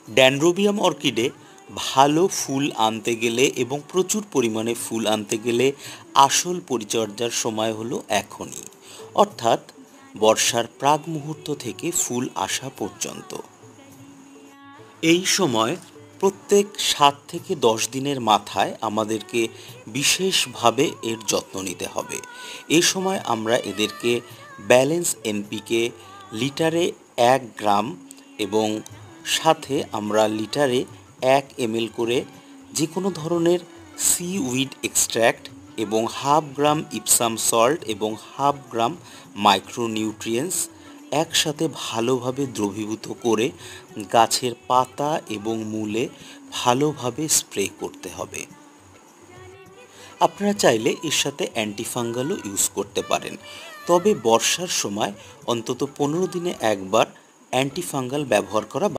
ড্যানড্রোবিয়াম অর্কিডে ভালো ফুল আনতে গেলে এবং প্রচুর পরিমাণে ফুল আনতে গেলে আসল পরিচর্যার সময় হলো এখনই, অর্থাৎ বর্ষার প্রাক মুহূর্ত থেকে ফুল আসা পর্যন্ত। এই সময় প্রত্যেক 7 থেকে 10 দিনের মাথায় আমাদেরকে বিশেষভাবে এর যত্ন নিতে হবে। এই সময় আমরা এদেরকে ব্যালেন্স এনপিকে লিটারে 1 গ্রাম এবং সাথে আমরা লিটারে 1 ml করে যে কোনো ধরনের সিউইড এক্সট্র্যাক্ট এবং 1/2 গ্রাম ইপসাম সল্ট এবং 1/2 গ্রাম মাইক্রোনিউট্রিয়েন্টস একসাথে ভালোভাবে দ্রবীভূত করে গাছের পাতা এবং মূলে ভালোভাবে স্প্রে করতে হবে। আপনারা চাইলে এর সাথে অ্যান্টিফাঙ্গালও ইউজ করতে পারেন, তবে বর্ষার সময় অন্তত 15 দিনে একবার অ্যান্টিফাঙ্গাল ব্যবহার করা